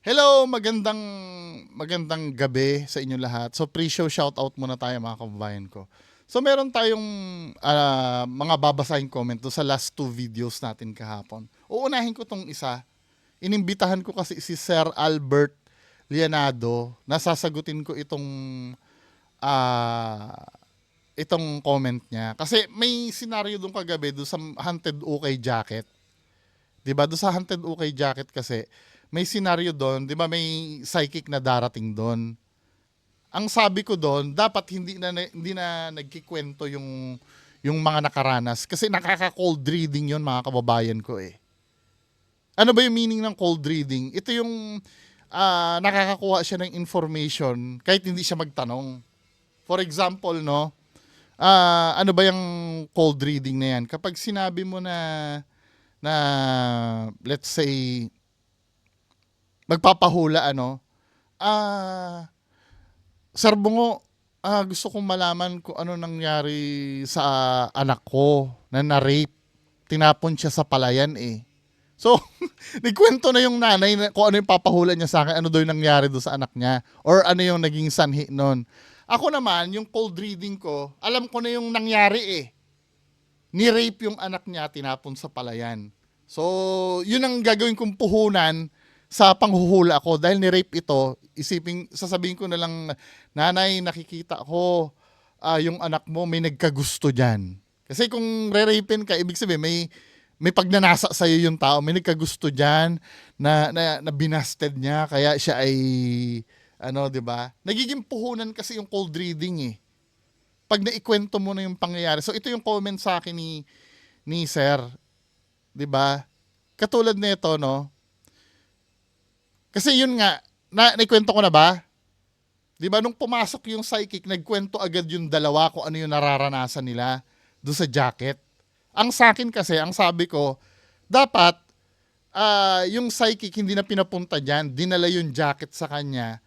Hello, magandang gabi sa inyo lahat. So pre-show shoutout muna tayo mga kababayan ko. So meron tayong mga babasahing comment do sa last two videos natin kahapon. Uunahin ko tong isa. Inimbitahan ko kasi si Sir Albert Lianado na sasagutin ko ah, itong comment niya. Kasi may senaryo doon kagabi do sa Haunted Ukay Jacket. 'Di ba? Do sa Haunted Ukay Jacket kasi may senaryo doon, 'di ba may psychic na darating doon. Ang sabi ko doon, dapat hindi na nagkikwento yung mga nakaranas kasi nakaka-cold reading 'yon mga kababayan ko eh. Ano ba yung meaning ng cold reading? Ito yung nakakakuha siya ng information kahit hindi siya magtanong. For example, no, ano ba yung cold reading na yan? Kapag sinabi mo na let's say magpapahula ano, ah Sir Bungo, gusto kong malaman kung ano nangyari sa anak ko na na-rape. Tinapon siya sa palayan eh. So, nagkwento na yung nanay na kung ano yung papahula niya sa akin, ano daw yung nangyari doon sa anak niya, or ano yung naging sanhi nun. Ako naman, yung cold reading ko, alam ko na yung nangyari eh. Ni-rape yung anak niya, tinapon sa palayan. So, yun ang gagawin kong puhunan sa panghuhula ko. Dahil ni-rape ito, sasabihin ko na lang, nanay, nakikita ko yung anak mo may nagkagusto dyan. Kasi kung re-rapein ka, ibig sabihin may pagnanasa sa'yo yung tao, may nagkagusto dyan na binasted niya, kaya siya ay, ano, di ba? Nagiging puhunan kasi yung cold reading eh pag naikwento mo na yung pangyayari. So ito yung comment sa akin ni Sir, 'di ba? Katulad nito, no? Kasi yun nga, naikwento ko na ba? 'Di ba nung pumasok yung psychic, nagkwento agad yung dalawa kung ano yung nararanasan nila do sa jacket. Ang sa akin kasi, ang sabi ko, dapat yung psychic hindi na pinapunta diyan, dinala yung jacket sa kanya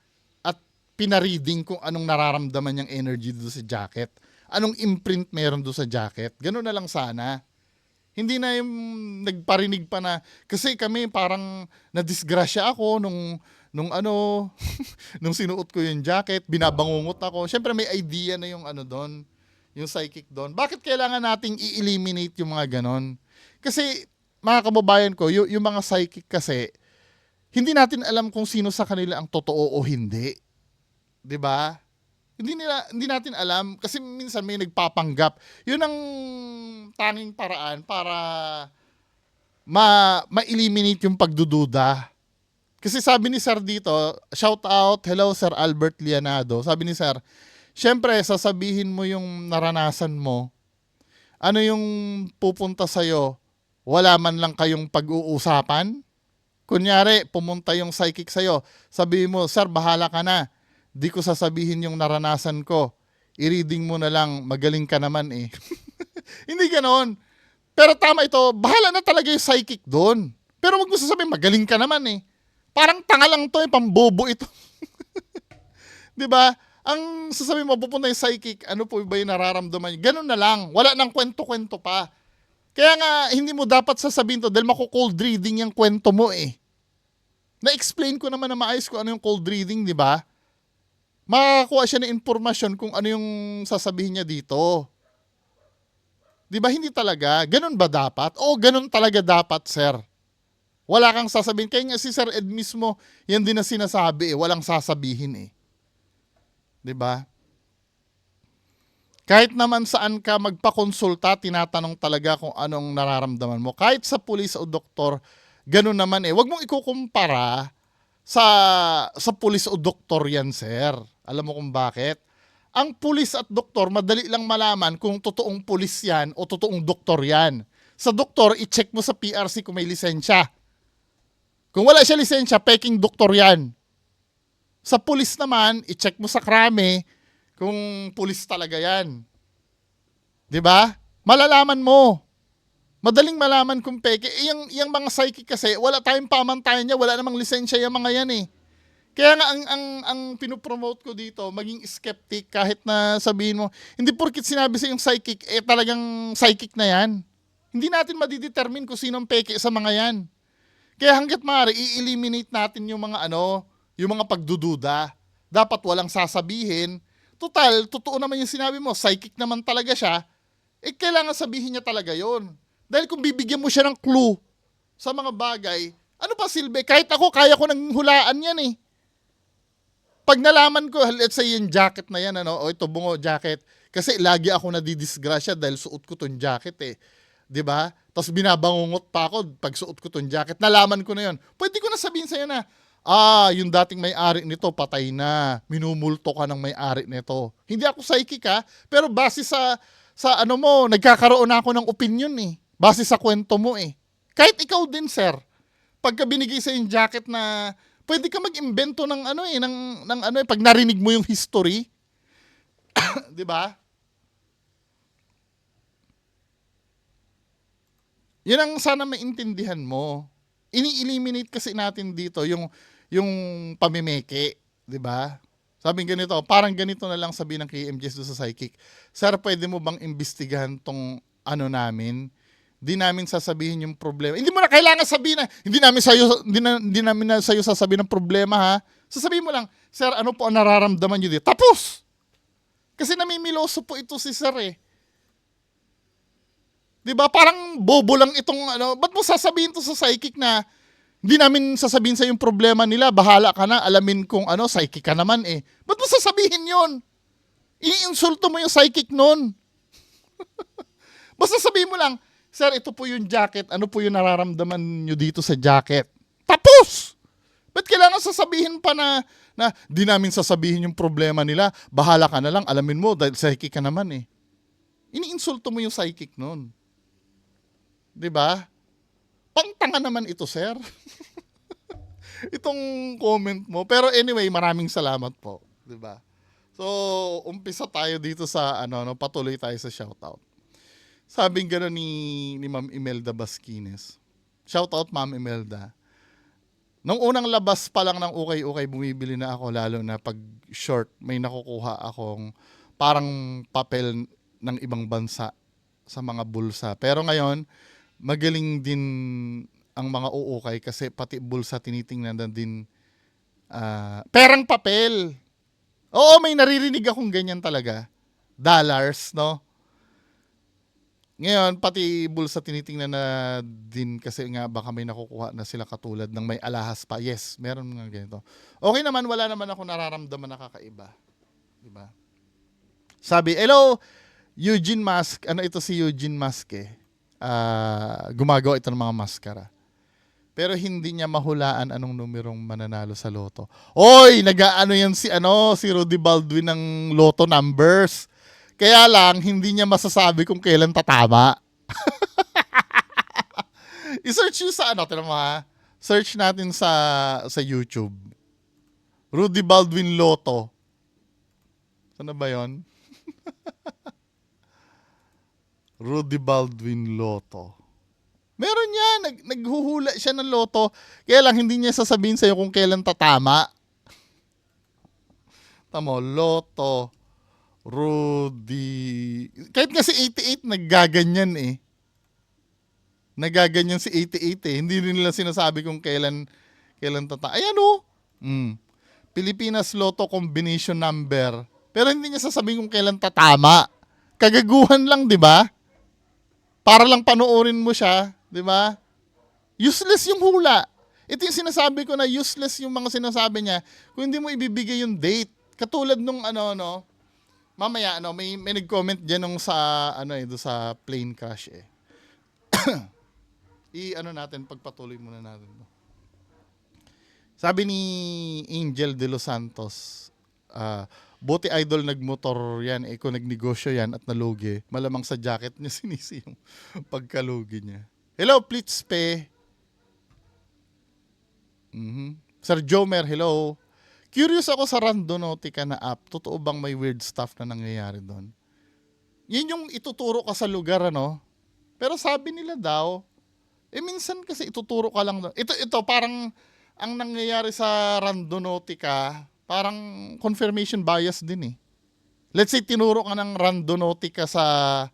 at pinareading kung anong nararamdaman niyang energy do sa jacket. Anong imprint meron do sa jacket. Ganun na lang sana. Hindi na yung nagparinig pa na, kasi kami parang nadisgrasya ako nung ano, nung sinuot ko yung jacket, binabangungot ako. Siyempre may idea na yung ano doon, yung psychic doon. Bakit kailangan nating i-eliminate yung mga ganon? Kasi mga kababayan ko, yung mga psychic kasi, hindi natin alam kung sino sa kanila ang totoo o hindi. 'Di ba? Hindi natin alam kasi minsan may nagpapanggap. 'Yun ang tanging paraan para ma-eliminate yung pagdududa. Kasi sabi ni Sir dito, shout out, hello Sir Albert Lianado. Sabi ni Sir, syempre sasabihin mo yung naranasan mo. Ano yung pupunta sa'yo? Wala man lang kayong pag-uusapan? Kunyari, pumunta yung psychic sa'yo. Sabihin mo, Sir, bahala ka na. Di ko sasabihin yung naranasan ko. I-reading mo na lang, magaling ka naman eh. Hindi ganon. Pero tama ito, bahala na talaga yung psychic doon. Pero wag mo sasabihin, magaling ka naman eh. Parang tanga lang to eh, pambobo ito. 'Di ba? Ang sasabihin mo, pupunta yung psychic, ano po ba yung nararamdaman niya? Ganun na lang. Wala nang kwento-kwento pa. Kaya nga, hindi mo dapat sasabihin to dahil mako-cold reading yung kwento mo eh. Na-explain ko naman na maayos kung ano yung cold reading, di ba? Makakuha siya ng impormasyon kung ano yung sasabihin niya dito. Di ba hindi talaga? Ganun ba dapat? O ganun talaga dapat, sir? Wala kang sasabihin. Kaya nga si Sir Ed mismo, yan din na sinasabi eh. Walang sasabihin eh. Di ba? Kahit naman saan ka magpakonsulta, tinatanong talaga kung anong nararamdaman mo. Kahit sa pulis o doktor, ganun naman eh. Huwag mong ikukumpara sa pulis o doktor yan, sir. Alam mo kung bakit? Ang pulis at doktor, madali lang malaman kung totoong pulis yan o totoong doktor yan. Sa doktor, i-check mo sa PRC kung may lisensya. Kung wala siya lisensya, peking doktor yan. Sa pulis naman, i-check mo sa krame kung pulis talaga yan. 'Di ba? Malalaman mo. Madaling malaman kung peke. Yung mga psychic kasi, wala tayong pamantayan niya, wala namang lisensya yung mga yan eh. Kaya nga ang pinopromote ko dito, maging skeptic kahit na sabihin mo, hindi porkit sinabi sa yung psychic, eh talagang psychic na yan. Hindi natin madidetermine kung sinong peke sa mga yan. Kaya hangga't maaari, i-eliminate natin yung mga yung mga pagdududa. Dapat walang sasabihin. Total, totoo naman yung sinabi mo, psychic naman talaga siya, kailangan sabihin niya talaga yon. Dahil kung bibigyan mo siya ng clue sa mga bagay, ano pa silbi? Kahit ako, kaya ko nang hulaan yan eh. Pag nalaman ko, let's say yung jacket na yan, o ito bungo jacket, kasi lagi ako nadidisgrasya dahil suot ko tong jacket eh. 'Di ba? Tapos binabangungot pa ako pag suot ko tong jacket. Nalaman ko na yon. Pwede ko na sabihin sa'yo na, yung dating may-ari nito patay na. Minumulto ka ng may-ari nito. Hindi ako psychic ha, pero base sa mo, nagkakaroon na ako ng opinion eh. Base sa kwento mo eh. Kahit ikaw din, sir. Pagka binigay sa yung jacket na pwede ka mag-imbento ng pag narinig mo yung history, 'di ba? Yan ang sana maintindihan mo. Ini-eliminate kasi natin dito yung pamimeke, 'di ba? Sabing ganito, parang ganito na lang sabihin ng KMJS do sa psychic. Sir, pwede mo bang imbestigahan tong namin? Di namin sasabihin yung problema. Hindi mo na kailangan sabihin na hindi namin na sa'yo sasabihin ng problema ha. Sasabihin mo lang, sir, ano po ang nararamdaman niyo dito? Tapos! Kasi namimiloso po ito si sir eh. 'Di ba? Parang bobo lang itong ba't mo sasabihin to sa psychic na hindi namin sasabihin sa yung problema nila, bahala ka na, alamin kung psychic ka naman eh. Ba't mo sasabihin 'yon? Iniinsulto mo yung psychic nun. Basta sabihin mo lang, sir, ito po yung jacket, ano po yung nararamdaman nyo dito sa jacket? Tapos! Ba't kailangan sasabihin pa na di namin sasabihin yung problema nila, bahala ka na lang, alamin mo, dahil psychic ka naman eh. Iniinsulto mo yung psychic nun. 'Di ba? Pangtanga naman ito, sir. Itong comment mo. Pero anyway, maraming salamat po, 'di ba? So, umpisa tayo dito sa patuloy tayo sa shoutout. Sabing gano'n ni Ma'am Imelda Basquines. Shoutout Ma'am Imelda. Nung unang labas pa lang ng ukay-ukay, bumibili na ako, lalo na pag short, may nakukuha akong parang papel ng ibang bansa sa mga bulsa. Pero ngayon, magaling din ang mga uukay kasi pati bulsa tinitingnan na din perang papel. Oo, may naririnig akong ganyan talaga. Dollars, no? Ngayon, pati bulsa tinitingnan na din kasi nga baka may nakukuha na sila katulad ng may alahas pa. Yes, meron nga ganito. Okay naman, wala naman ako nararamdaman na kakaiba. Diba? Sabi, hello, Eugene Musk. Ito si Eugene Musk eh. Gumagawa ito ng mga maskara. Pero hindi niya mahulaan anong numerong mananalo sa loto. Oy, yan si Rudy Baldwin ng loto numbers. Kaya lang, hindi niya masasabi kung kailan tatama. I-search nyo sa tinan mo ha. Search natin sa YouTube. Rudy Baldwin Loto. Saan ba yun? Rudy Baldwin Loto. Meron yan. Naghuhula siya ng loto. Kaya lang, hindi niya sasabihin sa'yo kung kailan tatama. Tamo, Loto. Rudy. Kahit nga si 88 naggaganyan eh. Nagaganyan si 88 eh. Hindi rin nila sinasabi kung kailan tatama. Ayan o. Pilipinas Lotto Combination Number. Pero hindi niya sasabihin kung kailan tatama. Kagaguhan lang, di ba? Para lang panoorin mo siya, di ba? Useless yung hula. Ito yung sinasabi ko na useless yung mga sinasabi niya kung hindi mo ibibigay yung date. Katulad nung mamaya may nag-comment diyan nung sa do sa plane crash eh. Natin pagpatuloy muna natin. Sabi ni Angel de los Santos, buti idol nagmotor yan, kung nagnegosyo yan at nalugi, malamang sa jacket niya sinisi yung pagkalugi niya. Hello, Plitzpe. Sir Jomer, hello. Curious ako sa Randonautica na app. Totoo bang may weird stuff na nangyayari doon? Yun yung ituturo ka sa lugar, Pero sabi nila daw, minsan kasi ituturo ka lang. Ito parang ang nangyayari sa Randonautica, parang confirmation bias din eh. Let's say tinuro ka ng Randonautica sa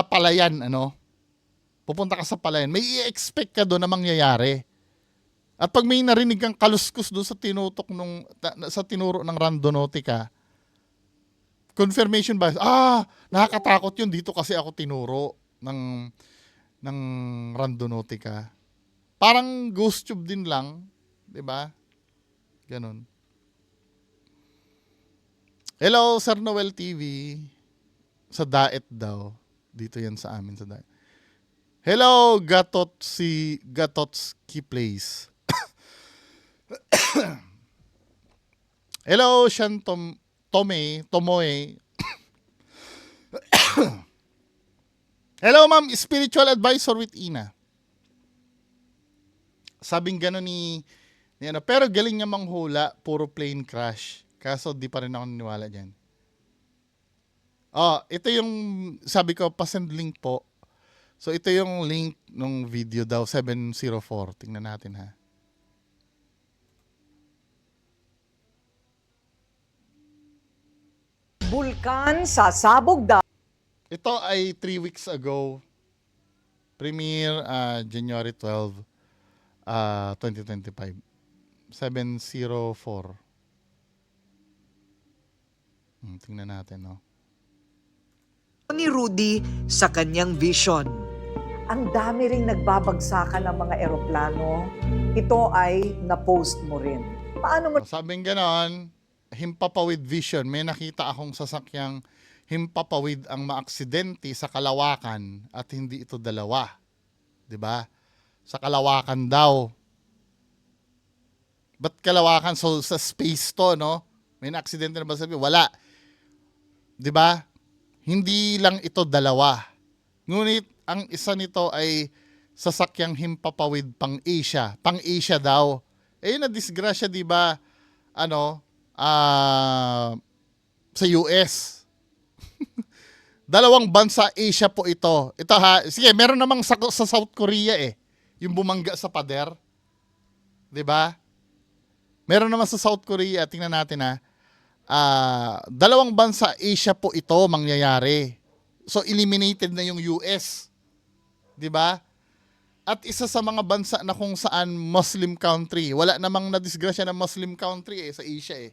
Palayan, Pupunta ka sa palayan, may i-expect ka doon na mangyayari. At pag may narinig kang kaluskus doon sa tinutok sa tinuro ng randonautica, confirmation bias, nakakatakot yun, dito kasi ako tinuro ng randonautica. Parang ghost tube din lang, 'di ba? Ganun. Hello, Sir Noel TV. Sa Daet daw. Dito yan sa amin sa Daet. Hello, Gatotski Place. Hello, Tomoe. Hello, ma'am. Spiritual advisor with Ina. Sabing gano'n ni ano, pero galing niya manghula, puro plane crash. Kaso di pa rin ako naniwala dyan. Ito yung, sabi ko, pasend link po. So, ito yung link ng video daw, 704. Tingnan natin ha. Bulkan sasabog daw. Ito ay 3 weeks ago. Premiere January 12, 2025. 704. Tingnan natin, no? Ni Rudy sa kanyang vision. Ang dami ring nagbabagsakan ng mga eroplano. Ito ay na-post mo rin. Paano mo Sabing ganon, himpapawid vision. May nakita akong sasakyang himpapawid ang maaksidente sa Kalawakan at hindi ito dalawa. 'Di ba? Sa Kalawakan daw. Ba't Kalawakan? So sa space to, no? May na-aksidente na ba sabi? Wala. 'Di ba? Hindi lang ito dalawa. Ngunit ang isa nito ay sasakyang himpapawid pang Asia. Pang Asia daw. Na disgrasya, 'di ba? Sa US. Dalawang bansa Asia po ito. Ito ha. Sige, meron namang sa South Korea yung bumangga sa pader. 'Di ba? Meron naman sa South Korea, tingnan natin ha. Dalawang bansa Asia po ito mangyayari. So eliminated na yung US. 'Di ba? At isa sa mga bansa na kung saan Muslim country. Wala namang nadisgrasya na Muslim country sa Asia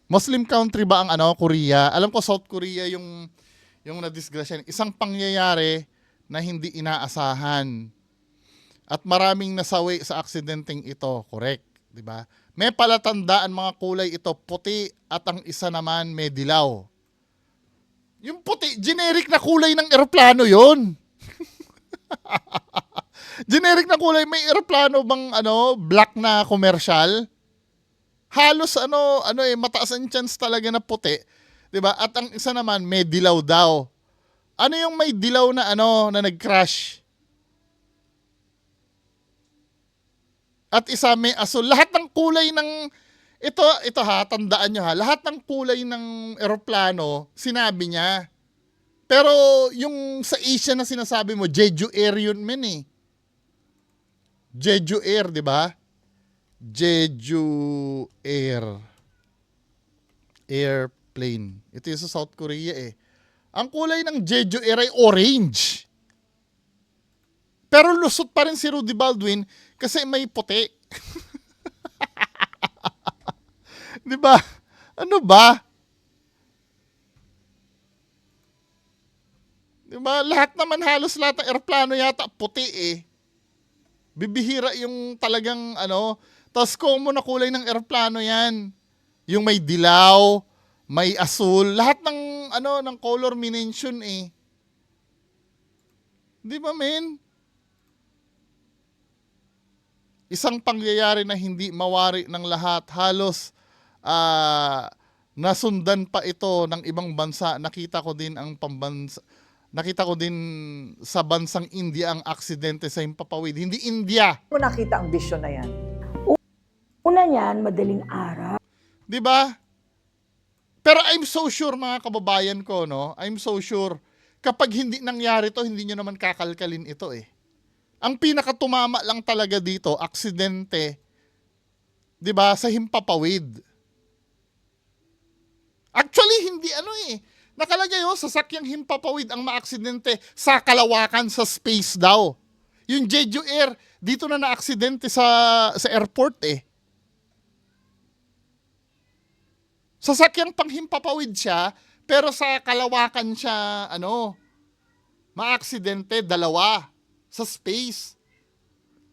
Muslim country ba ang Korea? Alam ko South Korea yung nadisgrasya. Isang pangyayari na hindi inaasahan. At maraming nasawi sa aksidenteng ito, correct, 'di ba? May palatandaan mga kulay ito, puti at ang isa naman may dilaw. Yung puti, generic na kulay ng eroplano 'yon. Generic na kulay, may eroplano bang black na commercial? Halos mataas ang chance talaga na puti, 'di ba? At ang isa naman may dilaw daw. Ano yung may dilaw na na nag-crash? At isa may asul. Lahat ng kulay ng ito ha, tandaan nyo ha. Lahat ng kulay ng eroplano, sinabi niya. Pero yung sa Asia na sinasabi mo, Jeju Air yun men Jeju Air, 'di ba? Jeju Air. Airplane. Ito yung sa South Korea Ang kulay ng Jeju Air ay orange. Pero lusot pa rin si Rudy Baldwin kasi may puti. 'Di ba? Ano ba? 'Di ba? Halos lahat ng eroplano yata puti Bibihira yung talagang tas common na kulay ng eroplano 'yan. Yung may dilaw, may asul, lahat ng ng color minention 'Di ba, men? Isang pangyayari na hindi mawari ng lahat. Halos nasundan pa ito ng ibang bansa. Nakita ko din sa bansang India ang aksidente sa himpapawid. Hindi India. mo nakita ang vision na yan? Una niyan, madaling araw. 'Di ba? Pero I'm so sure mga kababayan ko, no? I'm so sure kapag hindi nangyari to, hindi nyo naman kakalkalin ito Ang pinakatumama lang talaga dito, aksidente, 'di ba, sa himpapawid. Actually, hindi Nakalagay sasakyang himpapawid ang maaksidente sa kalawakan sa space daw. Yung Jeju Air, dito na naaksidente sa airport eh. Sasakyang panghimpapawid siya, pero sa kalawakan siya, maaksidente, 2 sa space.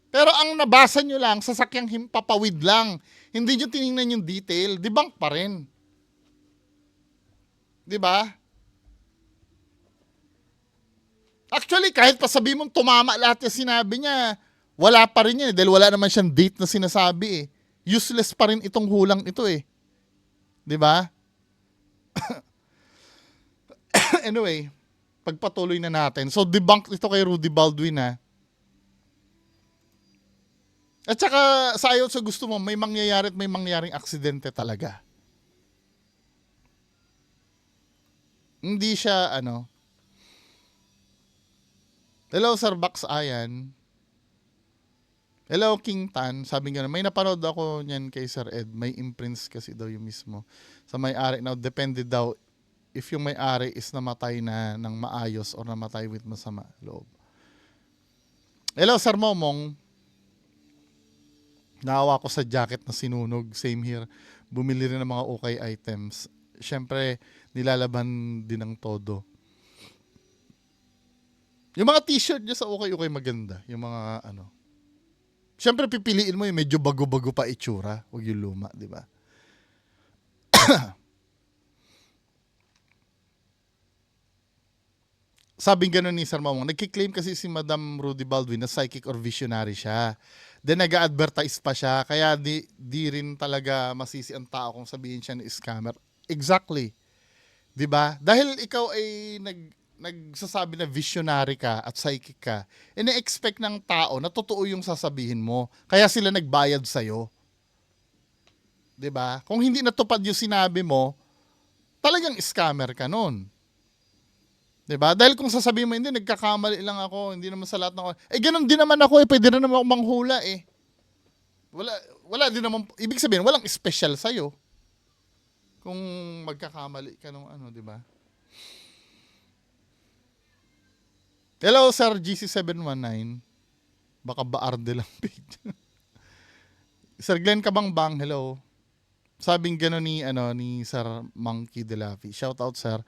Pero ang nabasa nyo lang, sasakyang himpapawid lang. Hindi nyo tinignan yung detail, debunk pa rin. Di ba? Actually, kahit pa sabi mong tumama lahat yung sinabi niya, wala pa rin yan dahil wala naman siyang date na sinasabi eh. Useless pa rin itong hulang ito eh. Di ba? Anyway, pagpatuloy na natin. So, debunk ito kay Rudy Baldwin ha. At saka, sa ayaw sa gusto mo, may mangyayari at may mangyaring aksidente talaga. Hindi siya, Hello, Sir Bax Ayan. Hello, King Tan. Sabi nga, may napanood ako niyan kay Sir Ed. May imprints kasi daw yung mismo. Sa may-ari. Now, depende daw if yung may-ari is namatay na ng maayos or namatay with masama loob. Hello, Sir Momong. Naawa ko sa jacket na sinunog. Same here. Bumili rin ng mga okay items. Siyempre, nilalaban din ng todo. Yung mga t-shirt niya sa okay maganda. Yung mga Siyempre, pipiliin mo yung medyo bago-bago pa itsura. Huwag yung luma, di ba? Sabing gano'n ni Sir Mamong, nagkiklaim kasi si Madam Rudy Baldwin na psychic or visionary siya. Then nag-advertise pa siya, kaya di rin talaga masisi ang tao kung sabihin siya na scammer. Exactly. 'Di ba? Dahil ikaw ay nagsasabi na visionary ka at psychic ka, ina-expect ng tao na totoo yung sasabihin mo. Kaya sila nagbayad sa'yo. 'Di ba? Kung hindi natupad yung sinabi mo, talagang scammer ka nun. 'Di ba? Dahil kung sasabihin mo, hindi, nagkakamali lang ako, hindi naman sa lahat ng ganun din naman ako eh, pwede na naman ako manghula eh. Wala din naman, ibig sabihin, walang special sa'yo. Kung magkakamali ka nung 'di ba? Hello, Sir GC719. Baka baarde lang page. Sir Glenn Kabangbang, hello. Sabing gano'n ni Sir Monkey Delavi. Shout out, sir.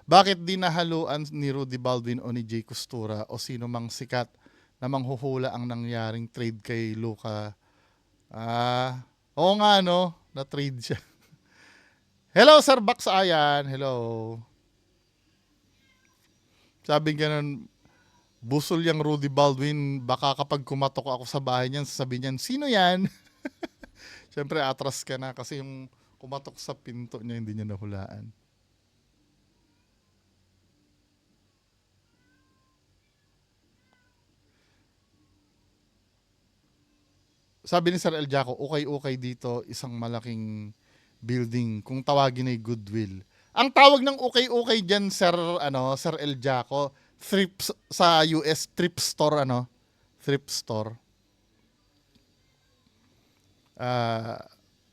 Bakit di nahaluan ni Rudy Baldwin o ni Jay Costura o sino mang sikat na manghuhula ang nangyaring trade kay Luca? Oo nga na-trade siya. Hello, Sir Bax Ayan. Hello. Sabing gano'n, busol yang Rudy Baldwin, baka kapag kumatok ako sa bahay niyan, sasabihin niyan, sino yan? Siyempre, atras ka na kasi yung kumatok sa pinto niya, hindi niya nahulaan. Sabi ni Sir El Jaco, ukay-ukay dito, isang malaking building, kung tawagin ay Goodwill. Ang tawag ng ukay-ukay dyan, Sir El Jaco, sa US, thrift store, thrift store.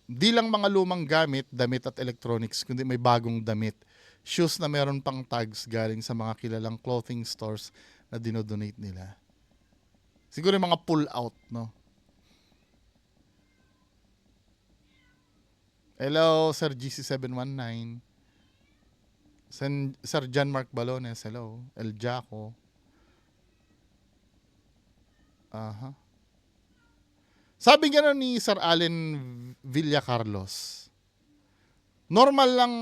Di lang mga lumang gamit, damit at electronics, kundi may bagong damit. Shoes na meron pang tags galing sa mga kilalang clothing stores na dinodonate nila. Siguro yung mga pull out, Hello, Sir GC719. Sir John Mark Balones, hello. El Jaco. Sabi gano'n ni Sir Allen Villacarlos, normal lang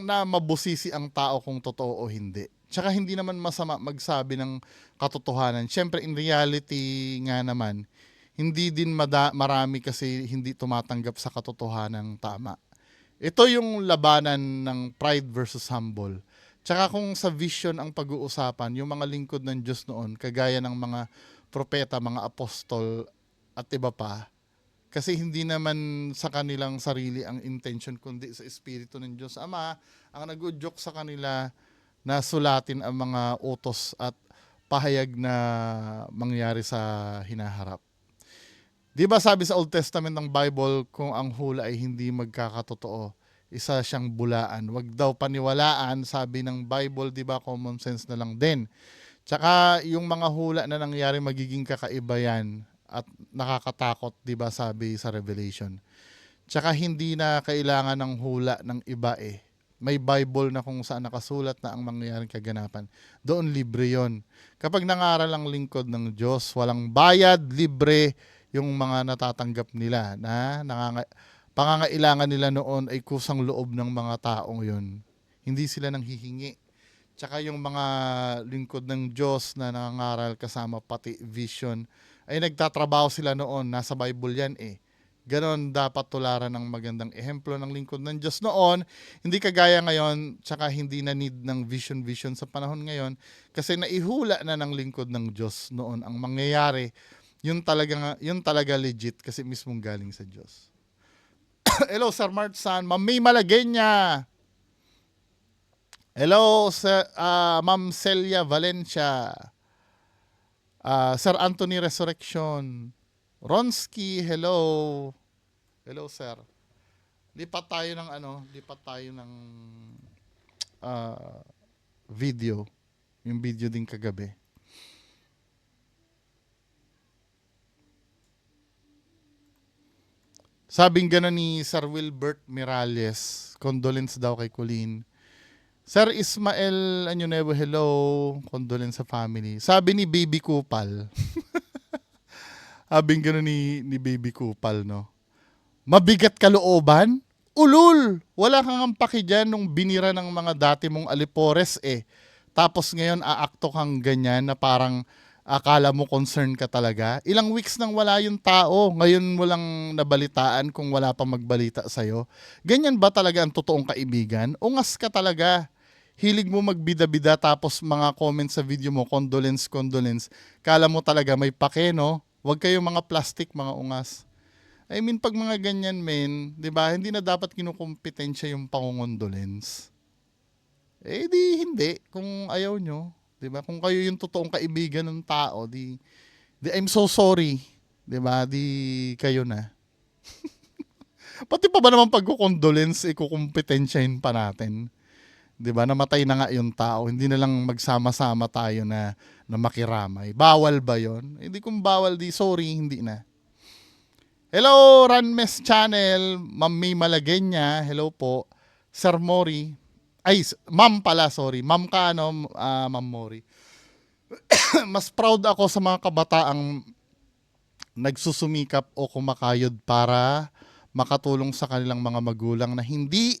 na mabusisi ang tao kung totoo o hindi. Tsaka hindi naman masama magsabi ng katotohanan. Siyempre, in reality nga naman, hindi din marami kasi hindi tumatanggap sa katotohanan tama. Ito yung labanan ng pride versus humble. Tsaka kung sa vision ang pag-uusapan, yung mga lingkod ng Diyos noon, kagaya ng mga propeta, mga apostol at iba pa, kasi hindi naman sa kanilang sarili ang intention, kundi sa Espiritu ng Diyos Ama, ang nag-udyok sa kanila na sulatin ang mga utos at pahayag na mangyari sa hinaharap. Di ba sabi sa Old Testament ng Bible, kung ang hula ay hindi magkakatotoo, isa siyang bulaan. Wag daw paniwalaan, sabi ng Bible, 'di ba? Common sense na lang din. Tsaka yung mga hula na nangyari magiging kakaiba yan at nakakatakot, 'di ba? Sabi sa Revelation. Tsaka hindi na kailangan ng hula ng iba eh. May Bible na kung saan nakasulat na ang mangyayaring kaganapan. Doon libre yon. Kapag nangaral ang lingkod ng Diyos, walang bayad, libre yung mga natatanggap nila na pangangailangan nila noon ay kusang loob ng mga taong yon. Hindi sila nang hihingi. Tsaka yung mga lingkod ng Diyos na nangangaral kasama pati vision, ay nagtatrabaho sila noon. Nasa Bible yan eh. Ganon dapat tularan ng magandang ehemplo ng lingkod ng Diyos noon. Hindi kagaya ngayon, tsaka hindi na need ng vision sa panahon ngayon kasi naihula na ng lingkod ng Diyos noon ang mangyayari. Yun talaga legit kasi mismong galing sa Diyos. Hello, Sir Martsan. Ma'am May Malagenya. Hello, Ma'am Celia Valencia. Sir Anthony Resurrection. Ronsky, hello. Hello, sir. Lipat tayo ng video. Yung video din kagabi. Sabing gano'n ni Sir Wilbert Miralles, condolence daw kay Colleen. Sir Ismael Anyunevo, hello. Condolence sa family. Sabi ni Baby Kupal. Sabing gano'n ni Baby Kupal, no? Mabigat kalooban? Ulul! Wala kang ampaki dyan nung binira ng mga dati mong alipores eh. Tapos ngayon aakto kang ganyan na parang akala mo concern ka talaga. Ilang weeks nang wala yung tao. Ngayon mo lang nabalitaan kung wala pa magbalita sa'yo. Ganyan ba talaga ang totoong kaibigan? Ungas ka talaga. Hilig mo magbida-bida tapos mga comments sa video mo, condolence. Kala mo talaga may pake, no? Huwag kayong mga plastic, mga ungas. I mean, pag mga ganyan, men, di ba, hindi na dapat kinukumpetensya yung pangongondolence. Eh, di hindi. Kung ayaw nyo, di ba, kung kayo yung totoong kaibigan ng tao, di I'm so sorry. Di ba, di kayo na. Pati pa ba naman pagkukondolence, ikukumpetensyahin pa natin? Di ba, namatay na nga yung tao, hindi na lang magsama-sama tayo na makiramay. Bawal ba yon? Hindi kung bawal, di sorry, hindi na. Hello, Ranmes Channel, Ma'am May Malagenya, hello po. Sir Mori, ay, Ma'am pala, sorry. Ma'am ka, ano, Ma'am Mori. Mas proud ako sa mga kabataang nagsusumikap o kumakayod para makatulong sa kanilang mga magulang na hindi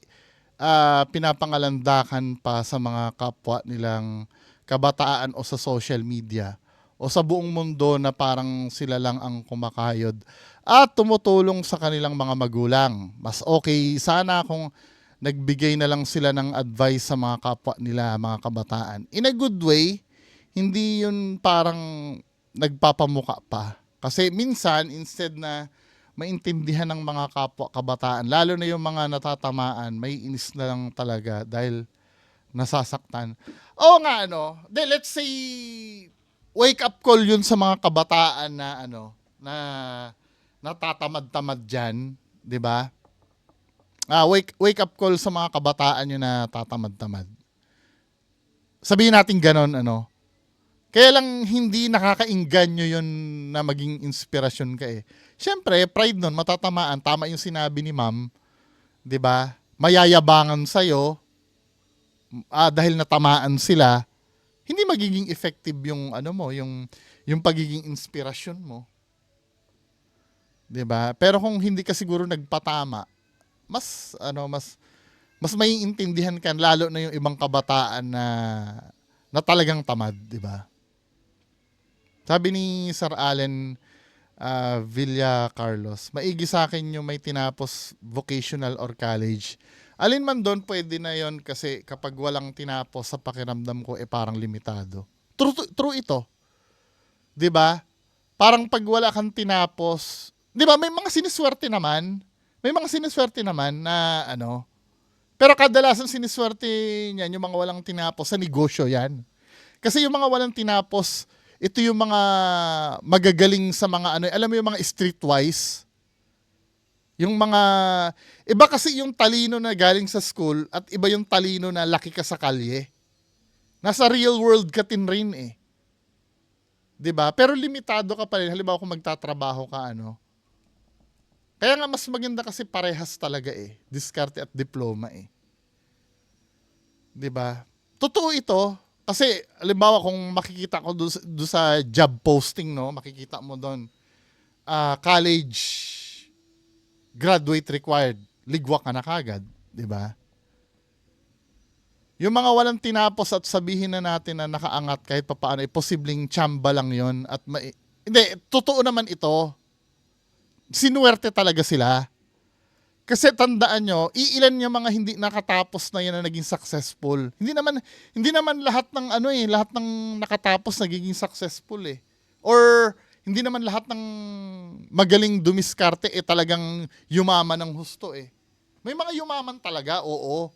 pinapangalandakan pa sa mga kapwa nilang kabataan o sa social media o sa buong mundo na parang sila lang ang kumakayod at tumutulong sa kanilang mga magulang. Mas okay sana kung nagbigay na lang sila ng advice sa mga kapwa nila, mga kabataan. In a good way, hindi yun parang nagpapamuka pa. Kasi minsan, instead na maintindihan ng mga kapwa kabataan, lalo na yung mga natatamaan, may inis na lang talaga dahil nasasaktan. Oo nga, ano, let's say, wake up call yun sa mga kabataan na, na natatamad-tamad dyan, di ba? Wake up call sa mga kabataan yun na tatamad-tamad. Sabihin natin ganon, kaya lang hindi nakakainganyo yun na maging inspirasyon ka eh. Siyempre, pride nun, matatamaan. Tama yung sinabi ni ma'am. 'Di ba? Mayayabangan sa'yo dahil natamaan sila. Hindi magiging effective yung yung pagiging inspirasyon mo. 'Di ba? Pero kung hindi ka siguro nagpatama, mas maiintindihan ka lalo na yung ibang kabataan na talagang tamad, 'di ba? Sabi ni Sir Allen Villa Carlos, maigi sa akin yung may tinapos vocational or college. Alin man doon, pwede na yon kasi kapag walang tinapos sa pakiramdam ko, parang limitado. True ito. 'Di ba? Parang pag wala kang tinapos, 'di ba may mga siniswerte naman. May mga siniswerte naman na pero kadalasan siniswerte niyan yung mga walang tinapos sa negosyo yan. Kasi yung mga walang tinapos, ito yung mga magagaling sa mga alam mo yung mga streetwise. Yung mga, iba kasi yung talino na galing sa school at iba yung talino na laki ka sa kalye. Nasa real world ka din rin eh. 'Di ba? Pero limitado ka pa rin. Halimbawa kung magtatrabaho ka, ano. Kaya nga mas maganda kasi parehas talaga eh. Diskarte at diploma eh. 'Di ba? Totoo ito. Kasi, halimbawa kung makikita ko doon sa job posting, no, makikita mo doon, college graduate required, ligwa ka na kagad, 'di ba? Yung mga walang tinapos at sabihin na natin na nakaangat kahit papaano, eh, posibleng tsamba lang 'yon at hindi, totoo naman ito. Sinuwerte talaga sila. Kasi tandaan nyo, iilan yung mga hindi nakatapos na yan na naging successful. Hindi naman lahat ng lahat ng nakatapos nagiging successful eh. Or hindi naman lahat ng magaling dumiskarte eh talagang yumaman ng husto eh. May mga yumaman talaga, oo.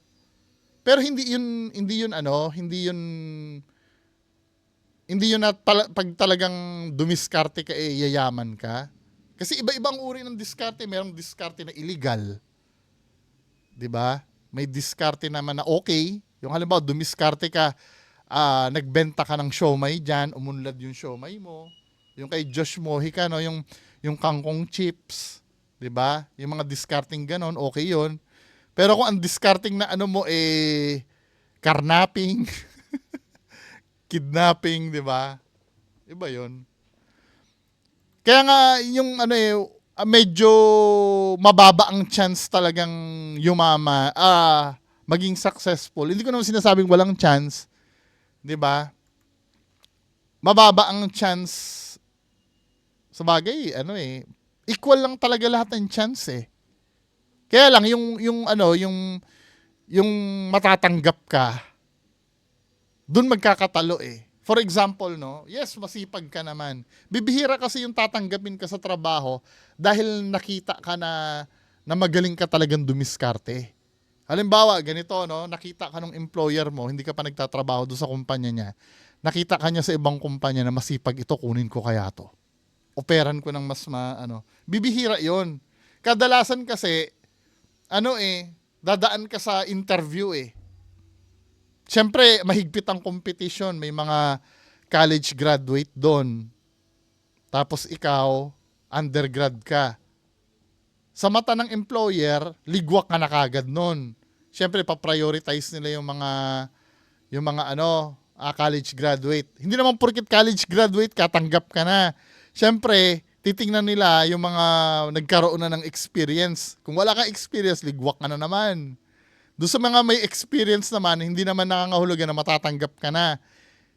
Pero hindi yun pag talagang dumiskarte ka eh yayaman ka. Kasi iba-ibang uri ng diskarte. Merong diskarte na illegal. 'Di ba? May diskarte naman na okay. Yung halimbawa, dumiskarte ka, nagbenta ka ng siomay dyan, umunlad yung siomay mo. Yung kay Josh Mojica, no? Yung kangkong chips. 'Di ba? Yung mga discarding ganon, okay yun. Pero kung ang discarding na mo, karnaping, kidnapping, 'di ba? Iba yun. Kaya nga, yung medyo mababa ang chance talagang maging successful. Hindi ko naman sinasabing walang chance, 'di ba? Mababa ang chance. Sa bagay, equal lang talaga lahat ng chance eh. Kaya lang yung matatanggap ka, doon magkakatalo eh. For example, no, yes, masipag ka naman. Bibihira kasi yung tatanggapin ka sa trabaho dahil nakita ka na magaling ka talagang dumiskarte. Halimbawa, ganito, no, nakita ka ng employer mo, hindi ka pa nagtatrabaho doon sa kumpanya niya. Nakita ka niya sa ibang kumpanya na masipag ito, kunin ko kaya to. Operan ko ng mas bibihira 'yon. Kadalasan kasi dadaan ka sa interview eh. Siyempre, mahigpit ang competition. May mga college graduate doon. Tapos ikaw, undergrad ka. Sa mata ng employer, ligwak ka na kagad nun. Siyempre, pa-prioritize nila yung mga college graduate. Hindi naman porket college graduate ka, tanggap ka na. Siyempre, titingnan nila yung mga nagkaroon na ng experience. Kung wala kang experience, ligwak ka na naman. Doon sa mga may experience naman, hindi naman nangangahulugan na matatanggap ka na.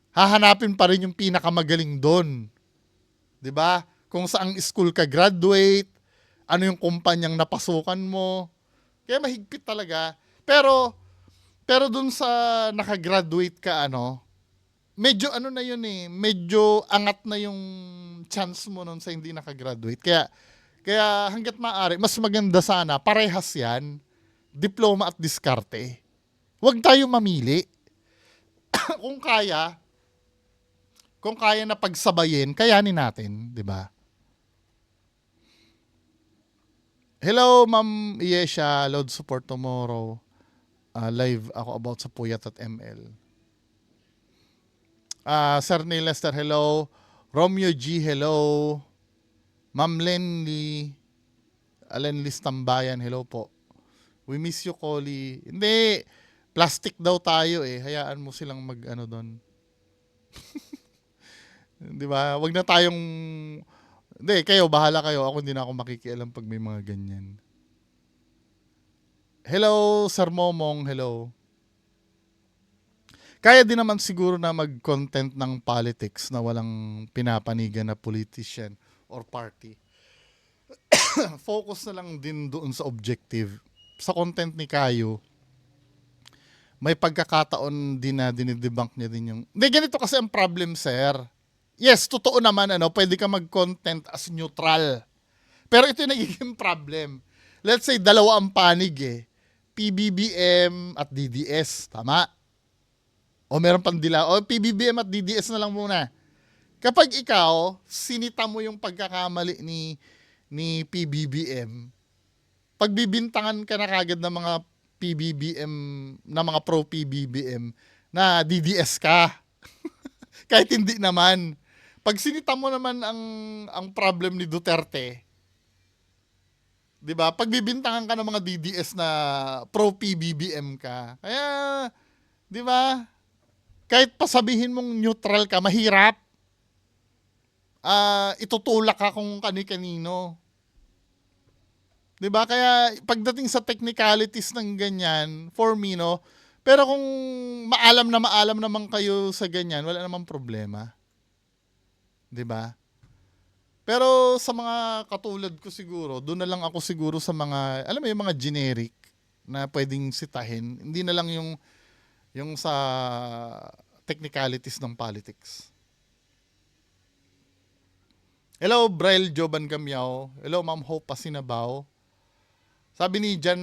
Hahanapin pa rin yung pinakamagaling doon. 'Di ba? Kung saang school ka graduate, ano yung kumpanyang napasukan mo. Kaya mahigpit talaga. Pero doon sa nakagraduate ka, medyo na yun eh, medyo angat na yung chance mo nun sa hindi nakagraduate. Kaya hanggat maaari, mas maganda sana, parehas yan, diploma at diskarte. Huwag tayo mamili. kung kaya na pagsabayin, kayanin natin, 'di ba? Hello, Ma'am Yesha, load support tomorrow. Live ako about sa Puyat at ML. Sir Neil Lester, hello. Romeo G, hello. Ma'am Lenny, Lenlis Tambayan, hello po. We miss you, Collie. Hindi, plastic daw tayo eh. Hayaan mo silang doon. Di ba? Wag na tayong... Hindi, kayo, bahala kayo. Ako hindi na ako makikialam pag may mga ganyan. Hello, Sir Momong, hello. Kaya din naman siguro na mag-content ng politics na walang pinapanigan na politician or party. Focus na lang din doon sa objective. Sa content ni Kayo, may pagkakataon din na dinidebunk niya din yung... Hindi, ganito kasi ang problem, sir. Yes, totoo naman, pwede ka mag-content as neutral. Pero ito yung nagiging problem. Let's say, dalawa ang panig eh. PBBM at DDS, tama? O meron pang O PBBM at DDS na lang muna. Kapag ikaw, sinita mo yung pagkakamali ni PBBM, pagbibintangan ka na kagad ng mga PBBM, na mga pro PBBM, na DDS ka. Kahit hindi naman. Pag sinita mo naman ang problem ni Duterte, 'di ba? Pagbibintangan ka ng mga DDS na pro PBBM ka. Kaya, 'di ba? Kahit pasabihin mong neutral ka, mahirap. Itutulak ka kung kani-kanino. 'Di ba? Kaya pagdating sa technicalities ng ganyan, for me, no, pero kung maalam naman kayo sa ganyan, wala namang problema. 'Di ba? Pero sa mga katulad ko siguro, doon na lang ako siguro sa mga, alam mo yung mga generic na pwedeng sitahin. Hindi na lang yung sa technicalities ng politics. Hello, Braille Joban Gamyao. Hello, Ma'am Hope Pasinabaw. Sabi ni John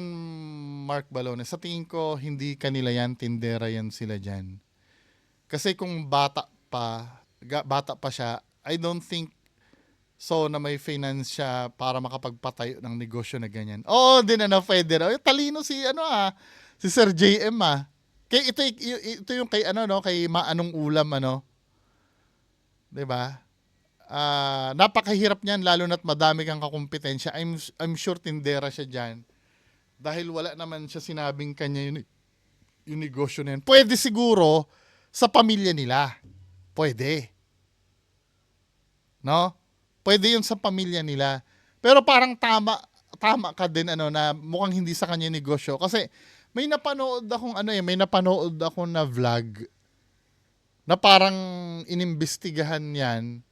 Mark Balone, sa tingin ko, hindi kanila yan, tindera yan sila dyan. Kasi kung bata pa siya, I don't think so na may finance siya para makapagpatayo ng negosyo na ganyan. Oo, din na pwede raw. Talino si si Sir JM Kay ito yung kay kay Maanong Ulam 'Di ba? Napakahirap niyan lalo na't madami kang kakumpetensya. I'm sure tindera siya diyan. Dahil wala naman siya sinabing kanya yung negosyo na yan. Pwede siguro sa pamilya nila. Pwede. No? Pwede yun sa pamilya nila. Pero parang tama ka din na mukhang hindi sa kanya negosyo. Kasi may napanood akong na vlog na parang inimbestigahan yan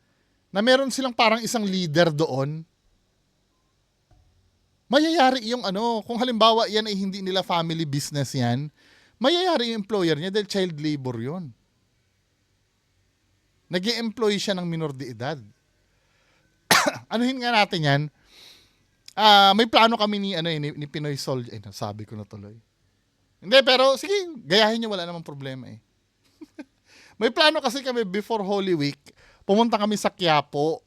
na meron silang parang isang leader doon. Mayayari yung kung halimbawa yan ay hindi nila family business yan, mayayari yung employer niya dahil child labor yun. Nag-i-employ siya ng minor de edad. Anuhin nga natin yan. May plano kami ni Pinoy Soldier. Sabi ko na tuloy. Hindi, pero sige, gayahin nyo, wala namang problema eh. May plano kasi kami before Holy Week. Pumunta kami sa Quiapo.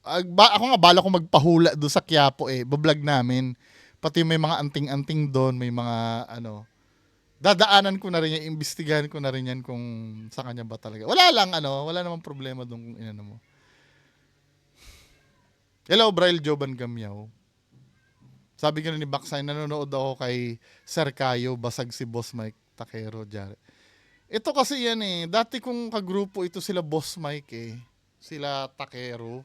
Ako nga, bala ko magpahula doon sa Quiapo eh. Bablog namin. Pati may mga anting-anting doon, may mga dadaanan ko na rin yan, imbestigahan ko na rin yan kung sa kanya ba talaga. Wala namang problema doon kung mo. Hello, Braille Joban Gamyao. Sabi ko ni Baksay, nanonood ako kay Sir Caio, basag si Boss Mike Takero, Jared. Ito kasi yan eh. Dati kong kagrupo ito sila Boss Mike eh. Sila Takero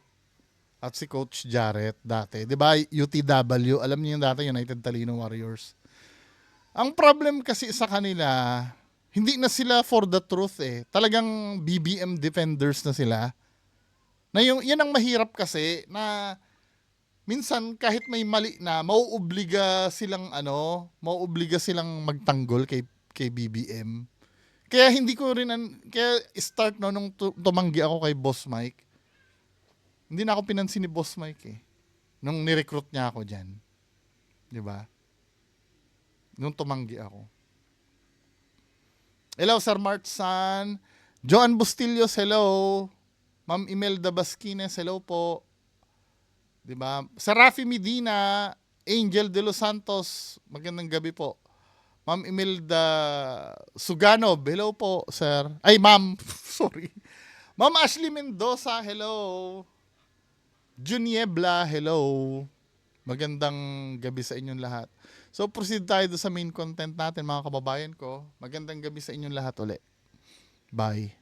at si Coach Jared dati. 'Di ba? UTW, alam niyo yung dati United Talino Warriors. Ang problem kasi sa kanila, hindi na sila for the truth eh. Talagang BBM defenders na sila. Na yan ang mahirap kasi na minsan kahit may mali na mauobliga silang magtanggol kay BBM. Kaya hindi ko rin kaya start nung tumanggi ako kay Boss Mike. Hindi na ako pinansin ni Boss Mike eh. Nung ni-recruit niya ako diyan. 'Di ba? Nung tumanggi ako. Hello, Sir Martsan. Joan Bustillos, hello. Ma'am Imelda Basquines, hello po. 'Di ba? Sir Rafi Medina, Angel de los Santos, magandang gabi po. Ma'am Imelda Suganov, hello po, sir. Ay, ma'am, sorry. Ma'am Ashley Mendoza, hello. Juniebla, hello. Magandang gabi sa inyong lahat. So, proceed tayo sa main content natin, mga kababayan ko. Magandang gabi sa inyong lahat ulit. Bye.